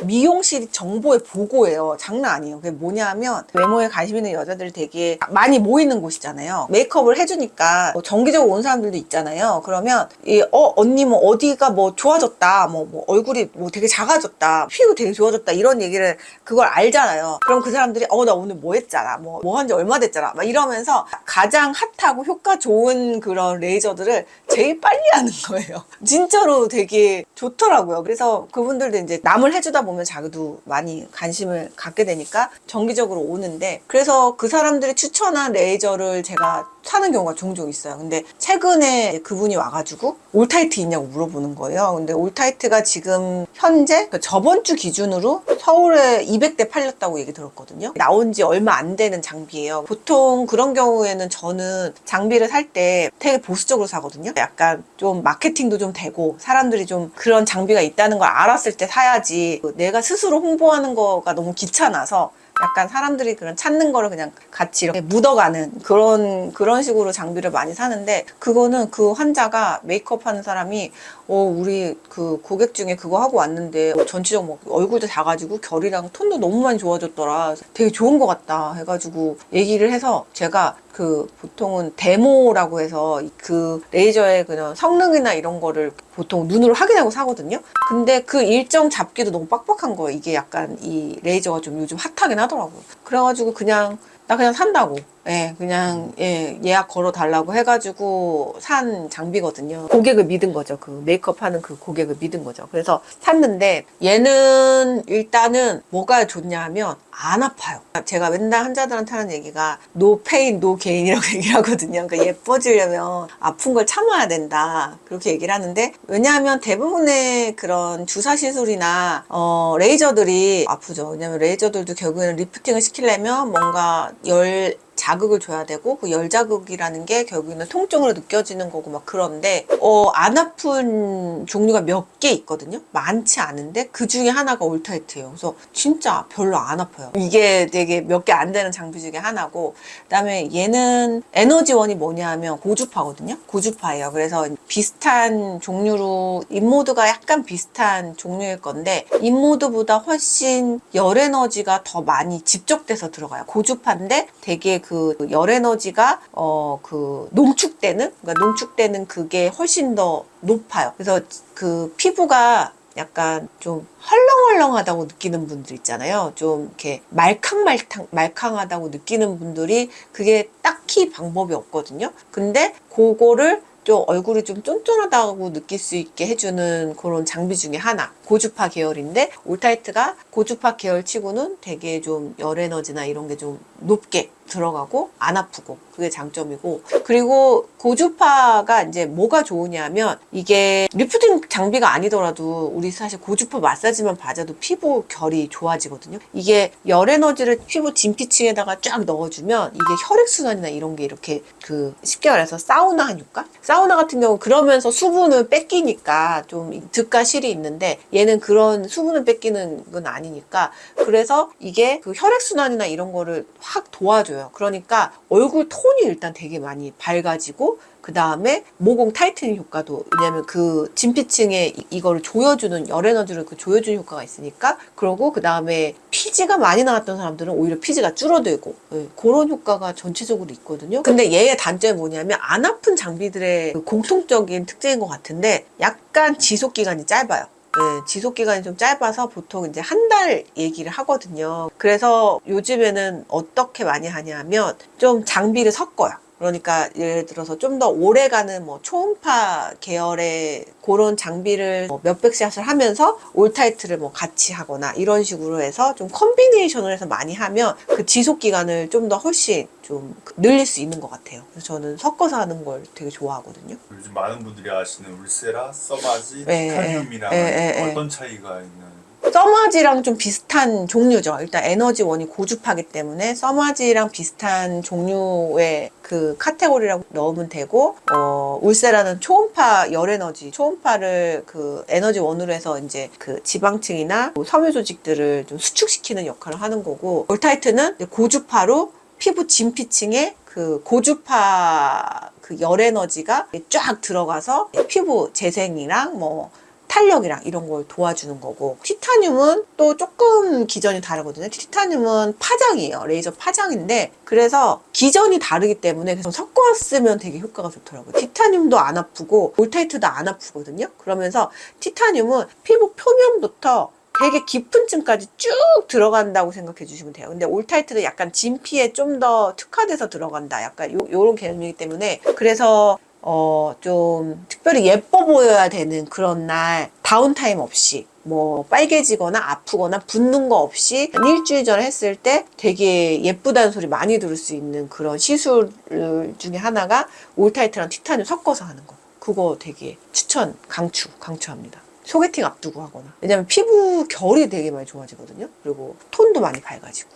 미용실 정보의 보고예요. 장난 아니에요. 그게 뭐냐면 외모에 관심 있는 여자들 되게 많이 모이는 곳이잖아요. 메이크업을 해주니까 뭐 정기적으로 온 사람들도 있잖아요. 그러면 언니 뭐 어디가 뭐 좋아졌다, 뭐 얼굴이 뭐 되게 작아졌다, 피부 되게 좋아졌다, 이런 얘기를 그걸 알잖아요. 그럼 그 사람들이 나 오늘 뭐 했잖아, 뭐 한 지 얼마 됐잖아, 막 이러면서 가장 핫하고 효과 좋은 그런 레이저들을 제일 빨리 하는 거예요. 진짜로 되게 좋더라고요. 그래서 그분들도 이제 남을 해주다 보면 자기도 많이 관심을 갖게 되니까 정기적으로 오는데, 그래서 그 사람들이 추천한 레이저를 제가 사는 경우가 종종 있어요. 근데 최근에 그분이 와가지고 올타이트 있냐고 물어보는 거예요. 근데 올타이트가 지금 현재 저번 주 기준으로 서울에 200대 팔렸다고 얘기 들었거든요. 나온 지 얼마 안 되는 장비예요. 보통 그런 경우에는 저는 장비를 살 때 되게 보수적으로 사거든요. 약간 좀 마케팅도 좀 되고 사람들이 좀 그런 장비가 있다는 걸 알았을 때 사야지, 내가 스스로 홍보하는 거가 너무 귀찮아서 약간 사람들이 그런 찾는 거를 그냥 같이 이렇게 묻어가는 그런 식으로 장비를 많이 사는데, 그거는 그 환자가 메이크업 하는 사람이 우리 그 고객 중에 그거 하고 왔는데 전체적으로 뭐 얼굴도 작아지고 결이랑 톤도 너무 많이 좋아졌더라, 되게 좋은 것 같다 해가지고 얘기를 해서, 제가 그 보통은 데모라고 해서 그 레이저의 그냥 성능이나 이런 거를 보통 눈으로 확인하고 사거든요. 근데 그 일정 잡기도 너무 빡빡한 거예요. 이게 약간 이 레이저가 좀 요즘 핫하긴 하더라고요. 그래가지고 나 그냥 산다고. 그냥 예약 걸어 달라고 해가지고 산 장비거든요. 고객을 믿은 거죠. 그 메이크업 하는 그 고객을 믿은 거죠. 그래서 샀는데, 얘는 일단은 뭐가 좋냐 하면 안 아파요. 제가 맨날 환자들한테 하는 얘기가 no pain, no gain이라고 얘기를 하거든요. 그러니까 예뻐지려면 아픈 걸 참아야 된다, 그렇게 얘기를 하는데, 왜냐하면 대부분의 그런 주사 시술이나 레이저들이 아프죠. 왜냐하면 레이저들도 결국에는 리프팅을 시키려면 뭔가 열 자극을 줘야 되고, 그 열 자극이라는 게 결국에는 통증으로 느껴지는 거고 막 그런데, 안 아픈 종류가 몇 개 있거든요. 많지 않은데 그 중에 하나가 올타이트예요. 그래서 진짜 별로 안 아파요. 이게 되게 몇 개 안 되는 장비 중에 하나고, 그다음에 얘는 에너지원이 뭐냐 하면 고주파거든요. 고주파예요. 그래서 비슷한 종류로 인모드가 약간 비슷한 종류일 건데, 인모드보다 훨씬 열 에너지가 더 많이 집적돼서 들어가요. 고주파인데 되게 그 열 에너지가 농축되는 그게 훨씬 더 높아요. 그래서 그 피부가 약간 좀 헐렁헐렁하다고 느끼는 분들 있잖아요. 좀 이렇게 말캉하다고 느끼는 분들이 그게 딱히 방법이 없거든요. 근데 그거를 좀 얼굴이 좀 쫀쫀하다고 느낄 수 있게 해주는 그런 장비 중에 하나, 고주파 계열인데, 올타이트가 고주파 계열 치고는 되게 좀 열 에너지나 이런 게 좀 높게 들어가고 안 아프고, 그게 장점이고, 그리고 고주파가 이제 뭐가 좋으냐면, 이게 리프팅 장비가 아니더라도 우리 사실 고주파 마사지만 받아도 피부 결이 좋아지거든요. 이게 열 에너지를 피부 진피층에다가 쫙 넣어주면 이게 혈액순환이나 이런 게 이렇게 쉽게 말해서 사우나 효과? 사우나 같은 경우 그러면서 수분을 뺏기니까 좀 득과 실이 있는데, 얘는 그런 수분을 뺏기는 건 아니니까, 그래서 이게 그 혈액순환이나 이런 거를 확 도와줘요. 그러니까 얼굴 톤이 일단 되게 많이 밝아지고, 그 다음에 모공 타이트닝 효과도, 왜냐면 그 진피층에 이거를 조여주는, 열 에너지를 조여주는 효과가 있으니까. 그러고 그 다음에 피지가 많이 나왔던 사람들은 오히려 피지가 줄어들고, 그런 효과가 전체적으로 있거든요. 근데 얘의 단점이 뭐냐면, 안 아픈 장비들의 그 공통적인 특징인 것 같은데, 약간 지속기간이 짧아요. 지속기간이 좀 짧아서 보통 이제 한 달 얘기를 하거든요. 그래서 요즘에는 어떻게 많이 하냐면, 좀 장비를 섞어요. 그러니까 예를 들어서 좀 더 오래가는 뭐 초음파 계열의 그런 장비를 몇백 샷을 하면서 올타이트를 뭐 같이 하거나 이런 식으로 해서 좀 컨비네이션을 해서 많이 하면 그 지속 기간을 좀 더 훨씬 좀 늘릴 수 있는 것 같아요. 그래서 저는 섞어서 하는 걸 되게 좋아하거든요. 요즘 많은 분들이 아시는 울세라, 써마지, 네, 티타늄이랑은 어떤 차이가 있는? 써마지랑 좀 비슷한 종류죠. 일단 에너지원이 고주파기 때문에 써마지랑 비슷한 종류의 그 카테고리라고 넣으면 되고, 울세라는 초음파 열 에너지, 초음파를 그 에너지원으로 해서 이제 그 지방층이나 섬유 조직들을 좀 수축시키는 역할을 하는 거고, 올타이트는 고주파로 피부 진피층에 그 고주파 그 열 에너지가 쫙 들어가서 피부 재생이랑 뭐 탄력이랑 이런 걸 도와주는 거고, 티타늄은 또 조금 기전이 다르거든요. 티타늄은 파장이에요. 레이저 파장인데, 그래서 기전이 다르기 때문에 그래서 섞었으면 되게 효과가 좋더라고요. 티타늄도 안 아프고 몰타이트도 안 아프거든요. 그러면서 티타늄은 피부 표면부터 되게 깊은 층까지 쭉 들어간다고 생각해 주시면 돼요. 근데 올타이트는 약간 진피에 좀 더 특화돼서 들어간다. 약간 요런 개념이기 때문에, 그래서 좀 특별히 예뻐 보여야 되는 그런 날 다운타임 없이 뭐 빨개지거나 아프거나 붓는 거 없이 한 일주일 전에 했을 때 되게 예쁘다는 소리 많이 들을 수 있는 그런 시술 중에 하나가 올타이트랑 티타늄 섞어서 하는 거. 그거 되게 강추합니다. 소개팅 앞두고 하거나. 왜냐면 피부 결이 되게 많이 좋아지거든요. 그리고 톤도 많이 밝아지고.